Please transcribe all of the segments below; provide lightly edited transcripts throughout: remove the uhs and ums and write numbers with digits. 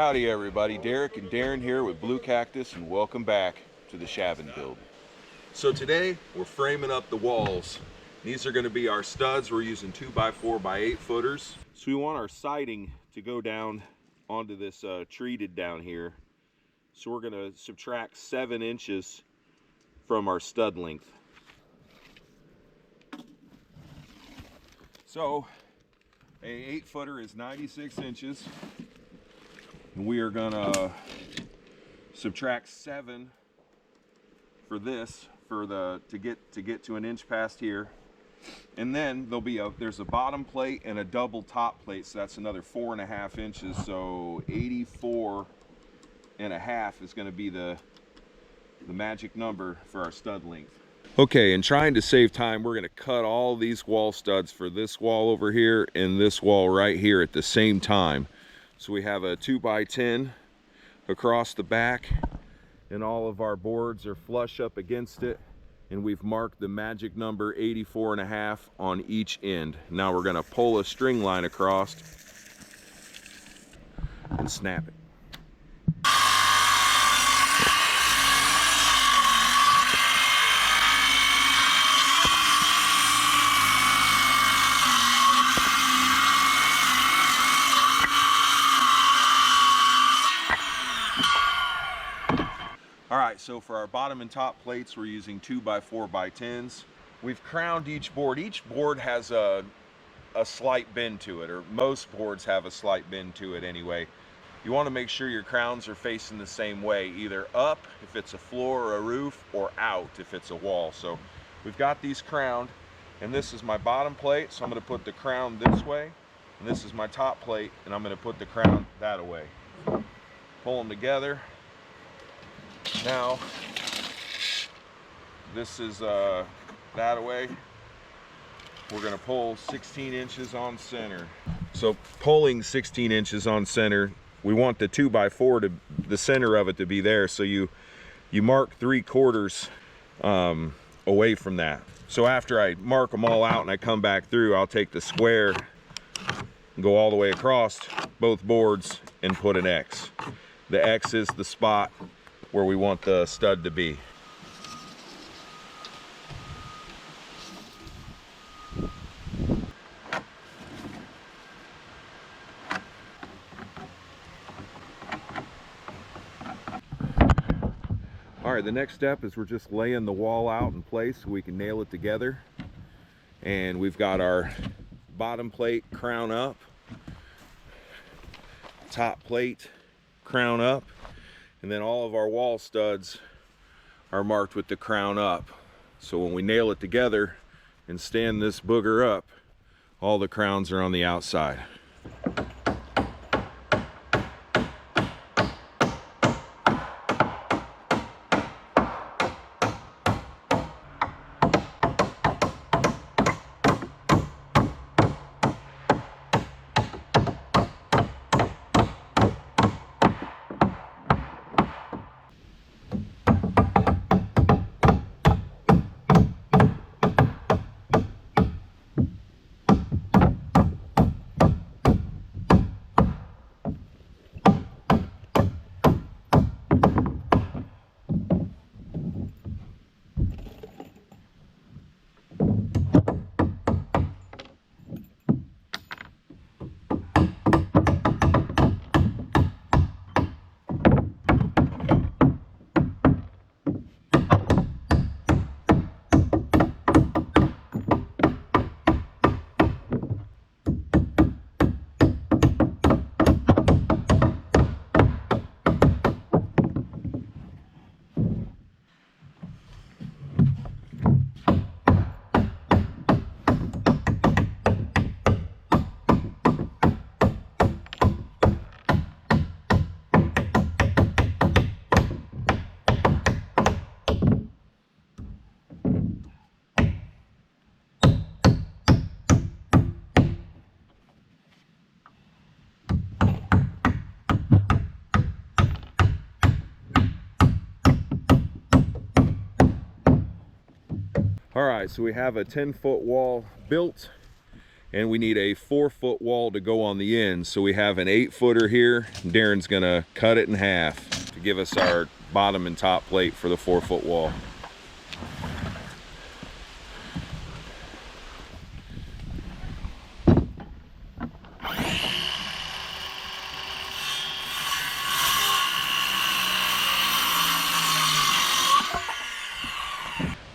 Howdy everybody, Derek and Daren here with Blue Cactus, and welcome back to the Shabin build. So today we're framing up the walls. These are going to be our studs. We're using 2x4x8 footers. So we want our siding to go down onto this treated down here. So we're going to subtract 7 inches from our stud length. So a 8-footer is 96 inches. And we are gonna subtract 7 for this, to get to an inch past here, and then there's a bottom plate and a double top plate, so that's another 4.5 inches. So 84.5 is going to be the magic number for our stud length. Okay, and trying to save time, we're going to cut all these wall studs for this wall over here and this wall right here at the same time. So we have a 2x10 across the back, and all of our boards are flush up against it, and we've marked the magic number 84.5 on each end. Now we're going to pull a string line across and snap it. Alright, so for our bottom and top plates, we're using 2x4x10s. We've crowned each board. Each board has a slight bend to it, or most boards have a slight bend to it anyway. You want to make sure your crowns are facing the same way, either up if it's a floor or a roof, or out if it's a wall. So we've got these crowned, and this is my bottom plate, so I'm going to put the crown this way, and this is my top plate, and I'm going to put the crown that way. Pull them together. Now, this is that away. We're going to pull 16 inches on center. So pulling 16 inches on center, we want the 2x4 the center of it to be there. So you mark 3/4 away from that. So after I mark them all out and I come back through, I'll take the square and go all the way across both boards and put an X. The X is the spot where we want the stud to be. All right, the next step is we're just laying the wall out in place so we can nail it together. And we've got our bottom plate crown up, top plate crown up, and then all of our wall studs are marked with the crown up. So when we nail it together and stand this booger up, all the crowns are on the outside. All right, so we have a 10-foot wall built, and we need a 4-foot wall to go on the end. So we have an 8-footer here. Daren's gonna cut it in half to give us our bottom and top plate for the 4-foot wall.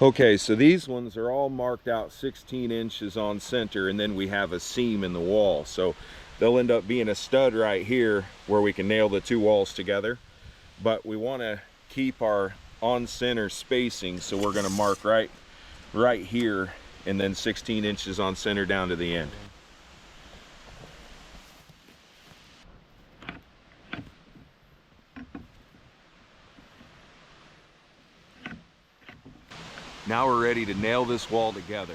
Okay, so these ones are all marked out 16 inches on center, and then we have a seam in the wall. So they'll end up being a stud right here where we can nail the two walls together. But we want to keep our on center spacing, so we're going to mark right here, and then 16 inches on center down to the end. Now we're ready to nail this wall together.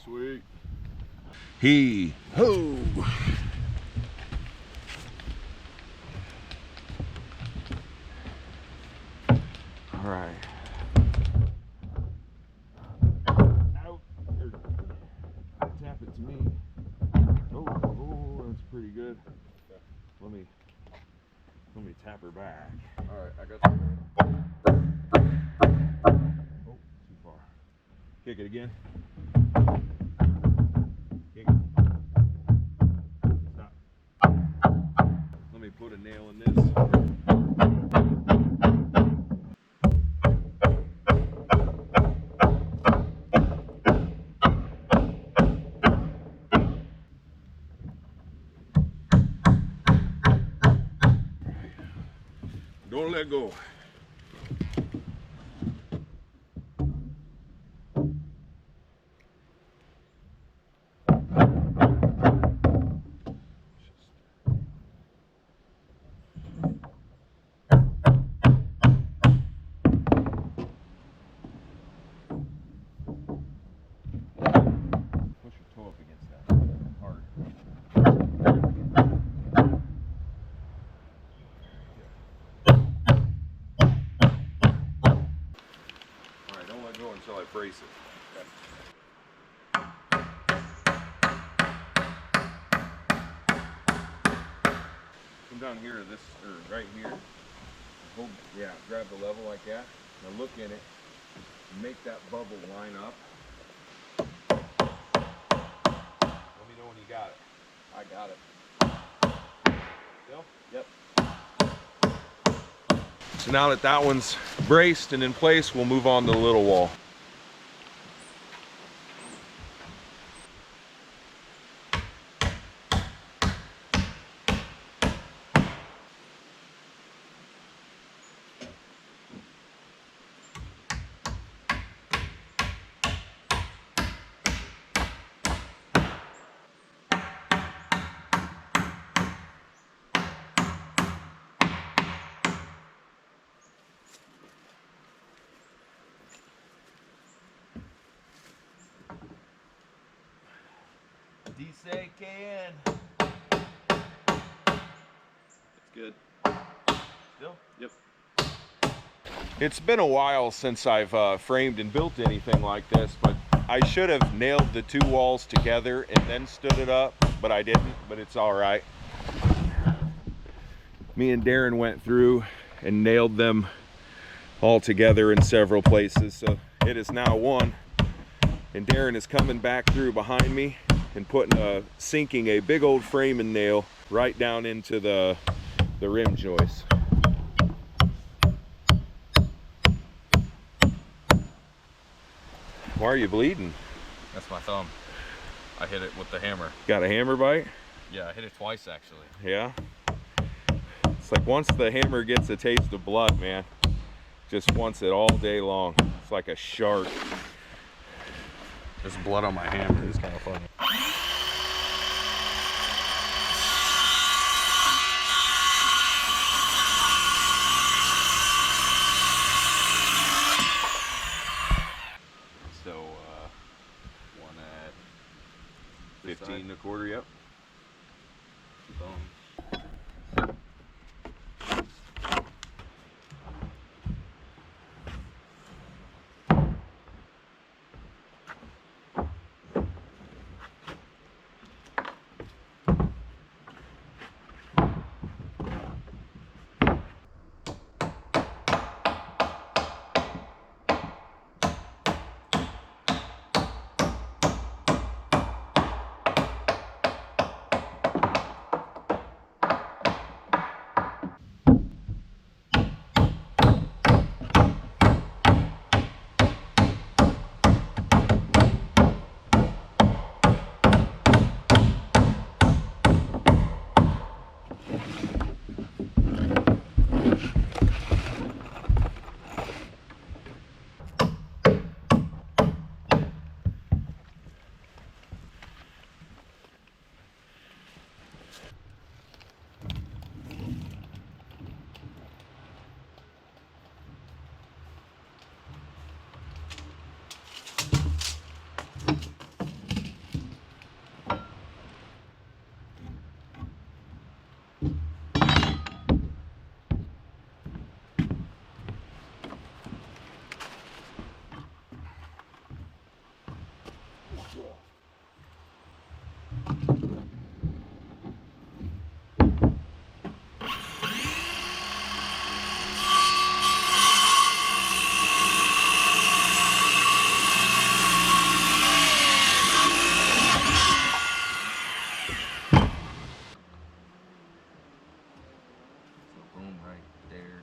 Sweet. Hee ho. All right. Out. Tap it to me. Oh, that's pretty good. Let me tap her back. All right, I got you. Oh, too far. Kick it again. Kick it. Stop. Let me put a nail in this. Don't let go. Push your toe up against that hard. Alright, don't let go until I brace it. Come down here to this, or right here. Hold, yeah, grab the level like that. Now look in it. Make that bubble line up. Let me know when you got it. I got it. Still? Yep. So now that one's braced and in place, we'll move on to the little wall. P-C-A-K-N. It's good. Still? Yep. It's been a while since I've framed and built anything like this, but I should have nailed the two walls together and then stood it up, but I didn't, but it's all right. Me and Daren went through and nailed them all together in several places, so it is now one. And Daren is coming back through behind me and sinking a big old framing nail right down into the rim joist. Why are you bleeding? That's my thumb. I hit it with the hammer. Got a hammer bite? Yeah, I hit it twice actually. Yeah. It's like once the hammer gets a taste of blood, man, just wants it all day long. It's like a shark. There's blood on my hammer. It's kind of funny. So, One at 15 and a quarter, yep. Boom. Boom right there.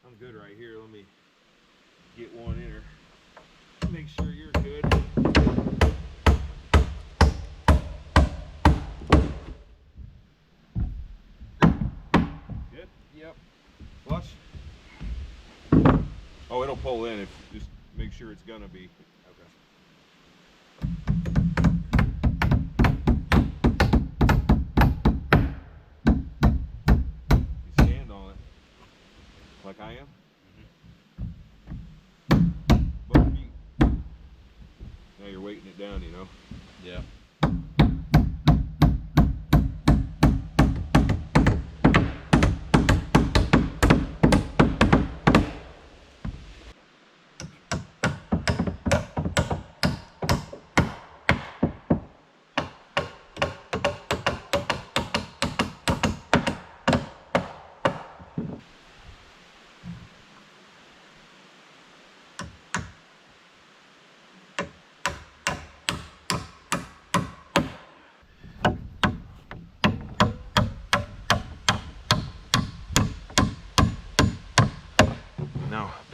I'm good right here. Let me get one in her. Make sure you're good. Good? Yep. Flush? Oh, it'll pull in if just make sure it's gonna be. You stand on it like I am. Both feet. Now you're weighting it down, you know. Yeah.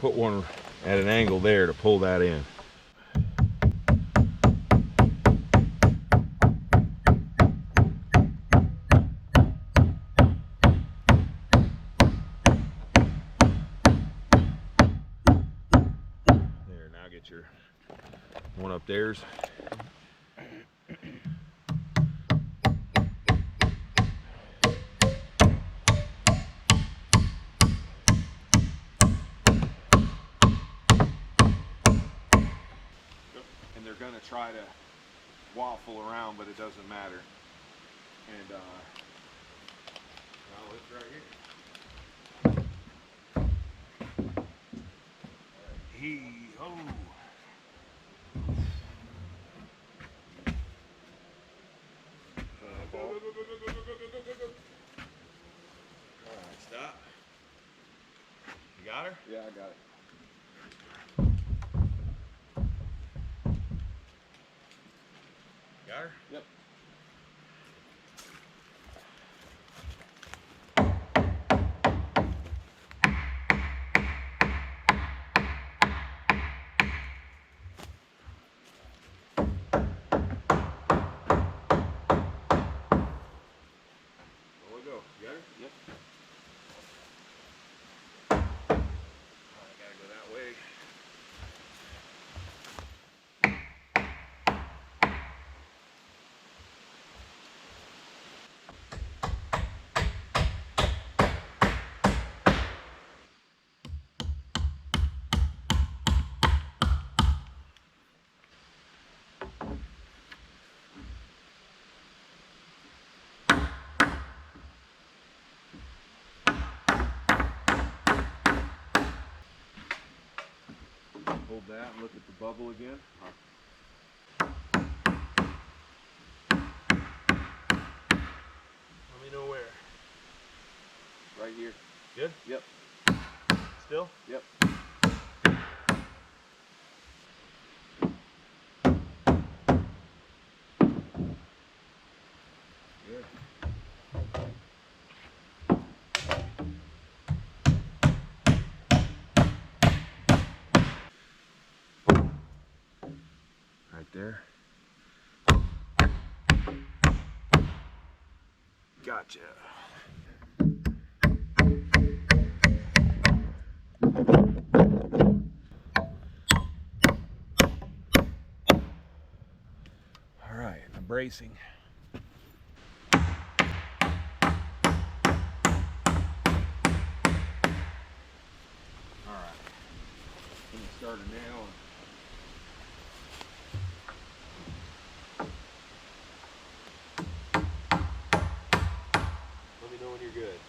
put one at an angle there to pull that in. There, now get your one up there's. And they're gonna try to waffle around, but it doesn't matter. And well, it's right here. He-ho. Alright, stop. You got her? Yeah, I got it. Got her? Yep. There we go. You got her? Yep. Alright, gotta go that way. Hold that and look at the bubble again. Let me know where. Right here. Good? Yep. Still? Yep. Good. Right there. Gotcha. All right, I'm bracing. All right, I'm gonna start a nail. Let me know when you're good.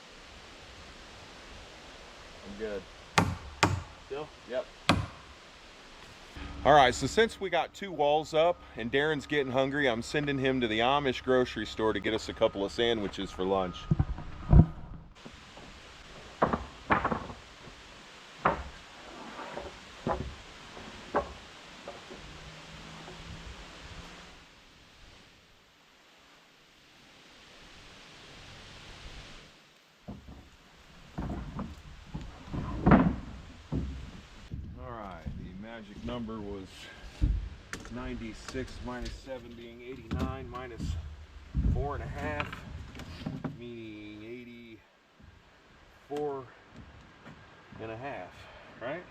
I'm good. Still? Yep. All right, so since we got 2 walls up and Daren's getting hungry, I'm sending him to the Amish grocery store to get us a couple of sandwiches for lunch. All right, the magic number was 96 minus 7 being 89 minus 4.5, meaning 84.5, right?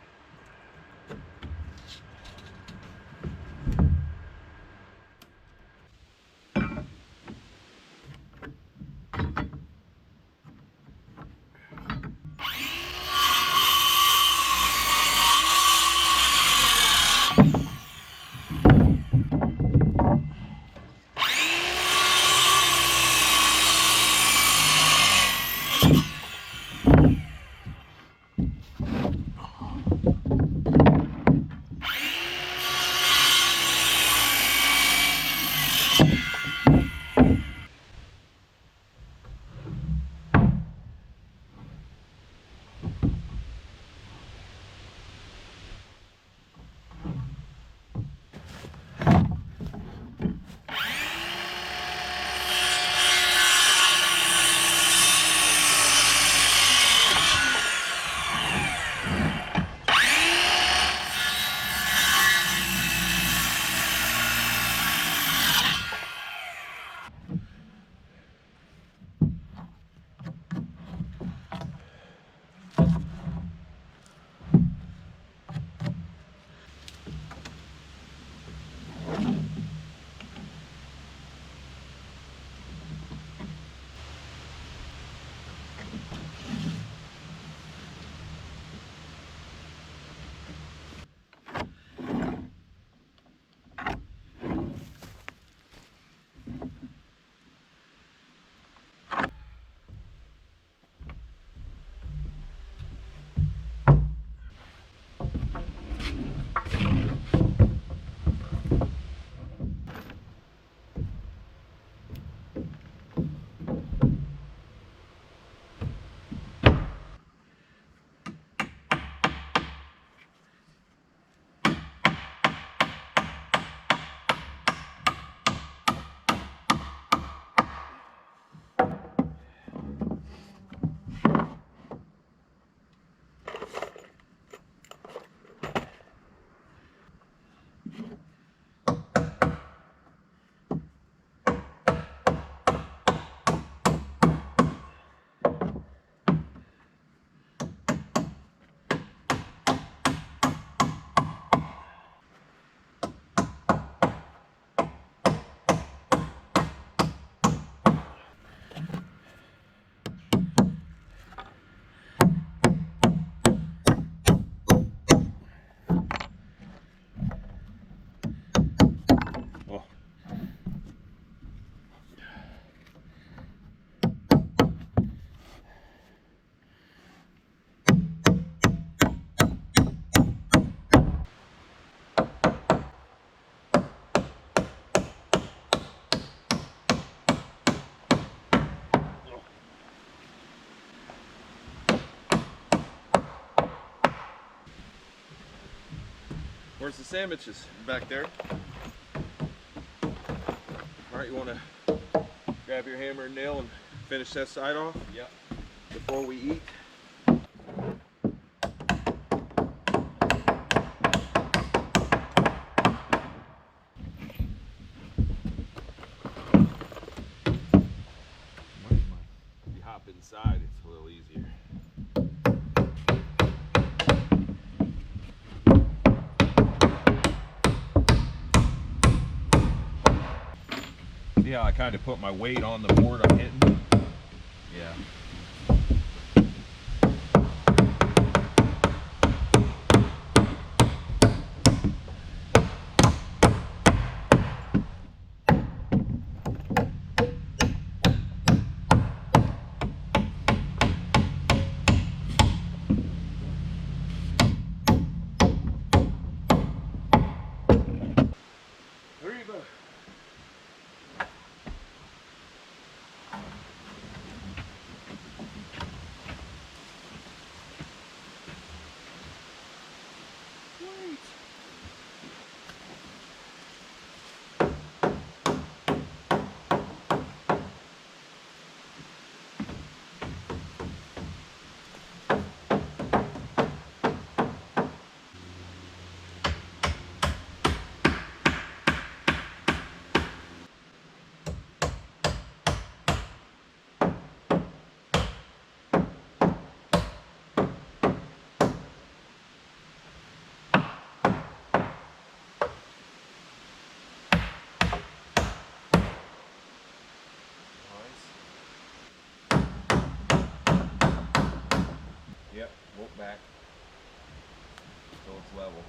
Where's the sandwiches? Back there. All right, you want to grab your hammer and nail and finish that side off? Yep. Before we eat. If you hop inside, it's a little easier. See how I kind of put my weight on the board I'm hitting? Yeah. Yep, walk back so it's level.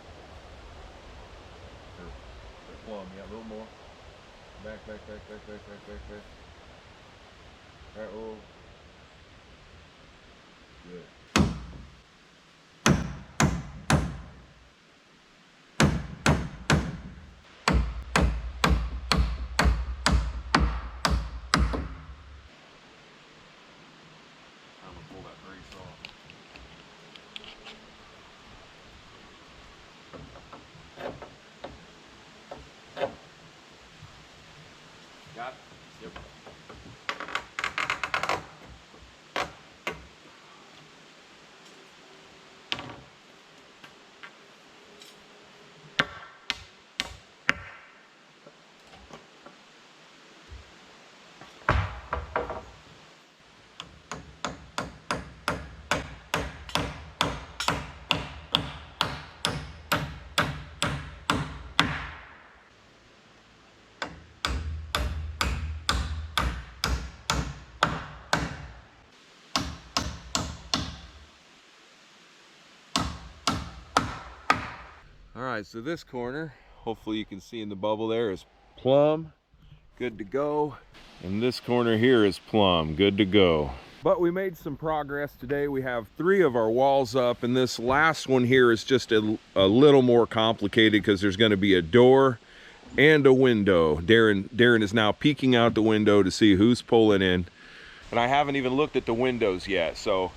Or plumb, yeah, a little more. Back. All right, oh. Good. I'm gonna pull that brace off. Got it? Yep. All right, so this corner, hopefully you can see in the bubble there, is plumb, good to go. And this corner here is plumb, good to go. But we made some progress today. We have 3 of our walls up, and this last one here is just a little more complicated because there's gonna be a door and a window. Daren is now peeking out the window to see who's pulling in. And I haven't even looked at the windows yet, so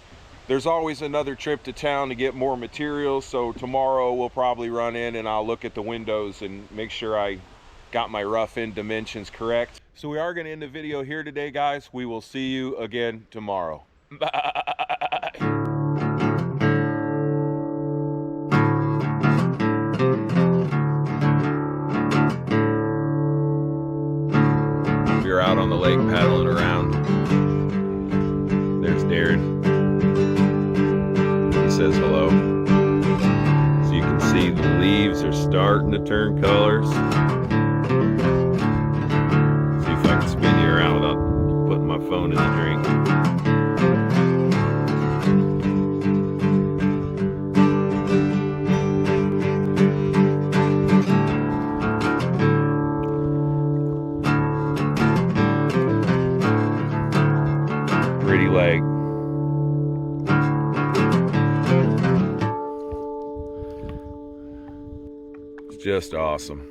there's always another trip to town to get more materials, so tomorrow we'll probably run in and I'll look at the windows and make sure I got my rough in dimensions correct. So we are going to end the video here today, guys. We will see you again tomorrow. Bye. We're out on the lake paddling around. There's Daren. Says hello. So you can see the leaves are starting to turn colors. See if I can spin you around without putting my phone in the drink. Pretty lake. Just awesome.